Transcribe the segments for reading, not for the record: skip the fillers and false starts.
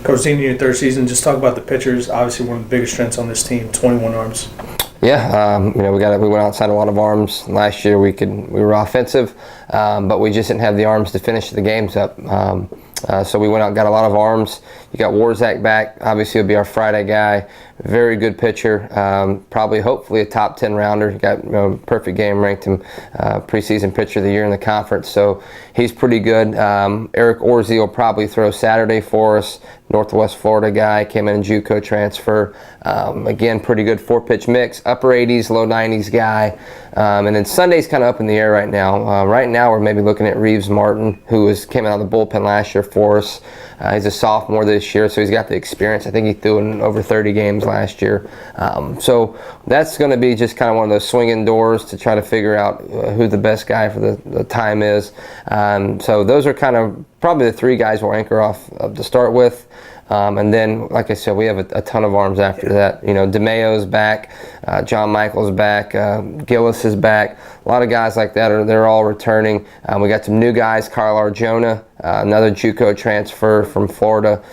Coach, in your third season, just talk about the pitchers. Obviously, one of the biggest strengths on this team, 21 arms. Yeah, we went outside a lot of arms last year. We were offensive, but we just didn't have the arms to finish the games up. So we went out and got a lot of arms. You got Warzak back. Obviously, he'll be our Friday guy. Very good pitcher. Probably, hopefully, a top 10 rounder. He got perfect game, ranked him preseason pitcher of the year in the conference. So he's pretty good. Eric Orzie will probably throw Saturday for us. Northwest Florida guy, came in JUCO transfer. Again, pretty good 4-pitch mix. Upper 80s, low 90s guy. And then Sunday's kind of up in the air right now. Right now, we're maybe looking at Reeves Martin, who came out of the bullpen last year for us. He's a sophomore this year, so he's got the experience. I think he threw in over 30 games last year. So that's going to be just kind of one of those swinging doors to try to figure out who the best guy for the time is. So those are kind of probably the 3 guys we'll anchor off to start with. And then, like I said, we have a ton of arms after that. DeMayo's back, John Michael's back, Gillis is back. A lot of guys like that they're all returning. We got some new guys, Carl Arjona, another JUCO transfer from Florida.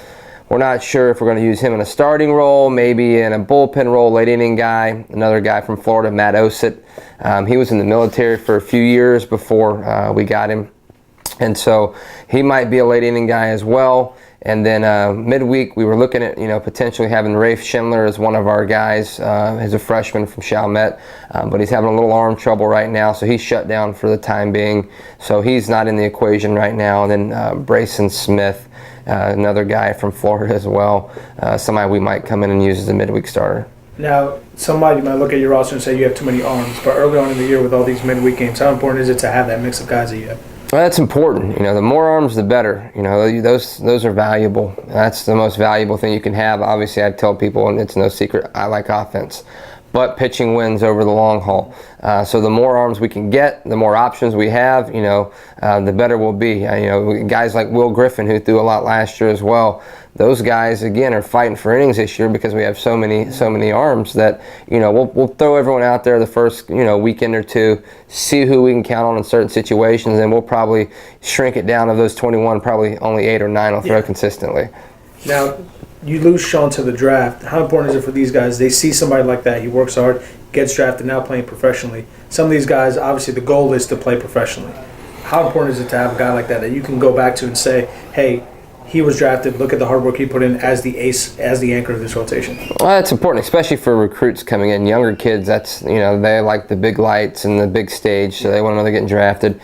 We're not sure if we're going to use him in a starting role, maybe in a bullpen role, late inning guy. Another guy from Florida, Matt Osett. He was in the military for a few years before we got him. And so he might be a late inning guy as well. And then midweek, we were looking at potentially having Rafe Schindler as one of our guys. He's a freshman from Chalmette, but he's having a little arm trouble right now, so he's shut down for the time being. So he's not in the equation right now. And then Brayson Smith, another guy from Florida as well, somebody we might come in and use as a midweek starter. Now, somebody might look at your roster and say you have too many arms, but early on in the year with all these midweek games, how important is it to have that mix of guys that you have? Well, that's important. The more arms, the better. Those are valuable. That's the most valuable thing you can have. Obviously, I tell people, and it's no secret, I like offense. But pitching wins over the long haul. So the more arms we can get, the more options we have, the better we'll be. Guys like Will Griffin, who threw a lot last year as well, those guys, again, are fighting for innings this year because we have so many arms that, we'll throw everyone out there the first, weekend or two, see who we can count on in certain situations, and we'll probably shrink it down. Of those 21, probably only 8 or 9 will throw consistently. Now, you lose Sean to the draft. How important is it for these guys? They see somebody like that. He works hard, gets drafted, now playing professionally. Some of these guys, obviously, the goal is to play professionally. How important is it to have a guy like that you can go back to and say, hey, he was drafted, look at the hard work he put in as the ace, as the anchor of this rotation? Well, that's important, especially for recruits coming in. Younger kids, they like the big lights and the big stage, so they want to know they're getting drafted.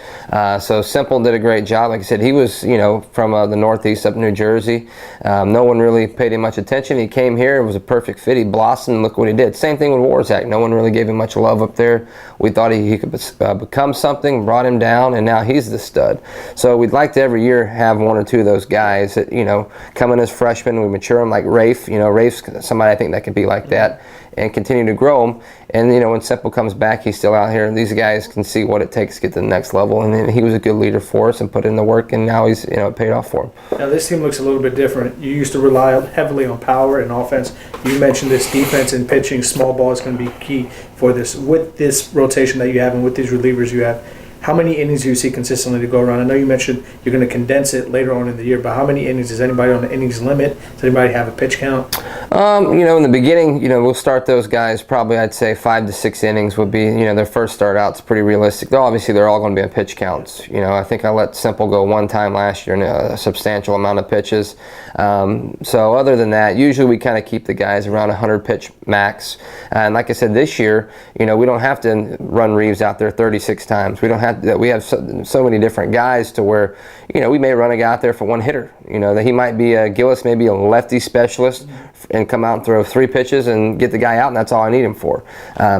So Simple did a great job. Like I said, he was, from the Northeast up in New Jersey. No one really paid him much attention. He came here, it was a perfect fit. He blossomed, look what he did. Same thing with Warzak. No one really gave him much love up there. We thought he could become something, brought him down, and now he's the stud. So we'd like to every year have 1 or 2 of those guys that, come in as freshmen, we mature them like Rafe. Rafe's somebody I think that can be like that and continue to grow them. And, when Simple comes back, he's still out here. These guys can see what it takes to get to the next level. And then he was a good leader for us and put in the work, and now he's, it paid off for him. Now, this team looks a little bit different. You used to rely heavily on power and offense. You mentioned this defense and pitching. Small ball is going to be key for this. With this rotation that you have and with these relievers you have, how many innings do you see consistently to go around? I know you mentioned you're going to condense it later on in the year, but how many innings? Is anybody on the innings limit? Does anybody have a pitch count? In the beginning, we'll start those guys probably, I'd say 5 to 6 innings would be, their first start out's pretty realistic. Though obviously they're all going to be on pitch counts. I think I let Simple go 1 time last year in a substantial amount of pitches. So other than that, usually we kind of keep the guys around 100 pitch max. And like I said, this year, we don't have to run Reeves out there 36 times. We don't have that. We have so many different guys to where, we may run a guy out there for 1 hitter. That he might be Gillis, maybe a lefty specialist, and come out and throw 3 pitches and get the guy out, and that's all I need him for.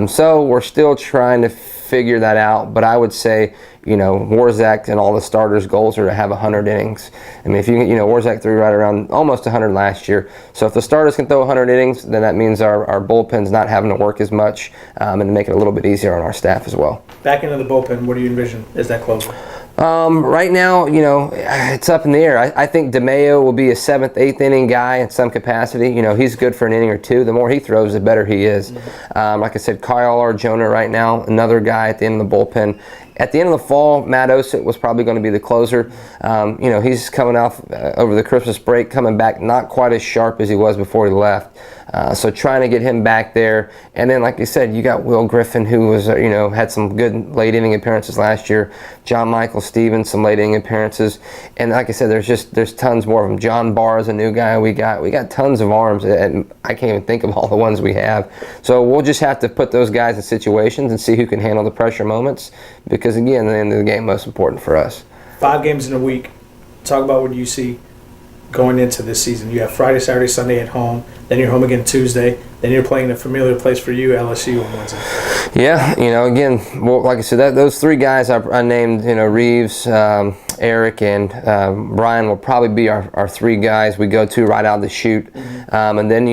So we're still trying to figure that out, but I would say, Warzak and all the starters' goals are to have 100 innings. I mean, if Warzak threw right around almost 100 last year. So if the starters can throw 100 innings, then that means our bullpen's not having to work as much, and make it a little bit easier on our staff as well. Back into the bullpen, what do you envision as that closer? Right now, it's up in the air. I think DeMayo will be a 7th, 8th inning guy in some capacity. He's good for an inning or 2. The more he throws, the better he is. Like I said, Kyle Arjona right now, another guy at the end of the bullpen. At the end of the fall, Matt Osett was probably going to be the closer. He's coming off over the Christmas break, coming back not quite as sharp as he was before he left. So trying to get him back there. And then, like you said, you got Will Griffin, who was, had some good late inning appearances last year. John Michael Stevens, some late inning appearances. And like I said, there's tons more of them. John Barr is a new guy. We got tons of arms, and I can't even think of all the ones we have. So we'll just have to put those guys in situations and see who can handle the pressure moments. Because again, at the end of the game, most important for us. 5 games in a week. Talk about what you see going into this season. You have Friday, Saturday, Sunday at home. Then you're home again Tuesday. Then you're playing a familiar place for you, LSU, on Wednesday. Yeah, again, well, like I said, those 3 guys I named, Reeves, Eric, and Brian will probably be our 3 guys we go to right out of the chute. And then,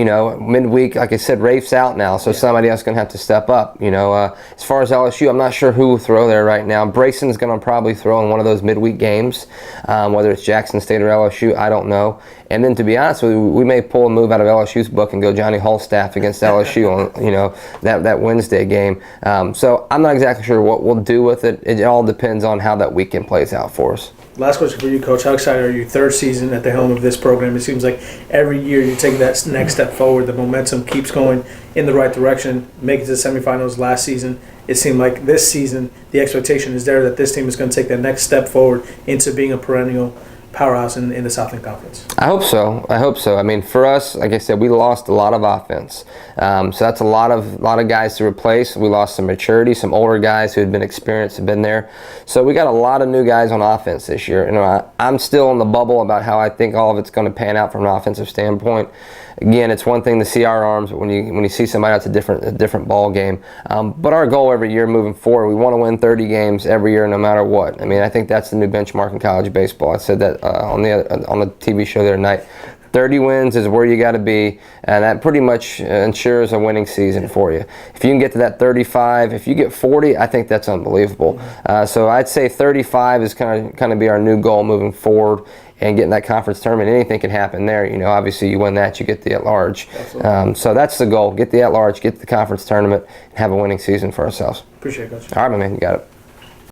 midweek, like I said, Rafe's out now, so somebody else is going to have to step up. As far as LSU, I'm not sure who will throw there right now. Brayson's going to probably throw in one of those midweek games, whether it's Jackson State or LSU, I don't know. And then, to be honest with you, we may pull a move out of LSU's book and go Johnny Holstaff against LSU on that Wednesday game. So I'm not exactly sure what we'll do with it. It all depends on how that weekend plays out for us. Last question for you, Coach. How excited are you? 3rd season at the helm of this program. It seems like every year you take that next step forward. The momentum keeps going in the right direction. Make it to the semifinals last season. It seemed like this season the expectation is there that this team is going to take that next step forward into being a perennial powerhouse in the Southland Conference. I hope so. I mean, for us, like I said, we lost a lot of offense. So that's a lot of guys to replace. We lost some maturity, some older guys who had been experienced, have been there. So we got a lot of new guys on offense this year. I'm still in the bubble about how I think all of it's going to pan out from an offensive standpoint. Again, it's one thing to see our arms, but when you see somebody else, a different ball game. But our goal every year moving forward, we want to win 30 games every year, no matter what. I mean, I think that's the new benchmark in college baseball. I said that on the TV show the other night. 30 wins is where you got to be, and that pretty much ensures a winning season for you. If you can get to that 35, if you get 40, I think that's unbelievable. So I'd say 35 is kind of be our new goal moving forward. And getting that conference tournament, anything can happen there. Obviously you win that, you get the at-large. So that's the goal: get the at-large, get the conference tournament, and have a winning season for ourselves. Appreciate it, Coach. All right, my man, you got it.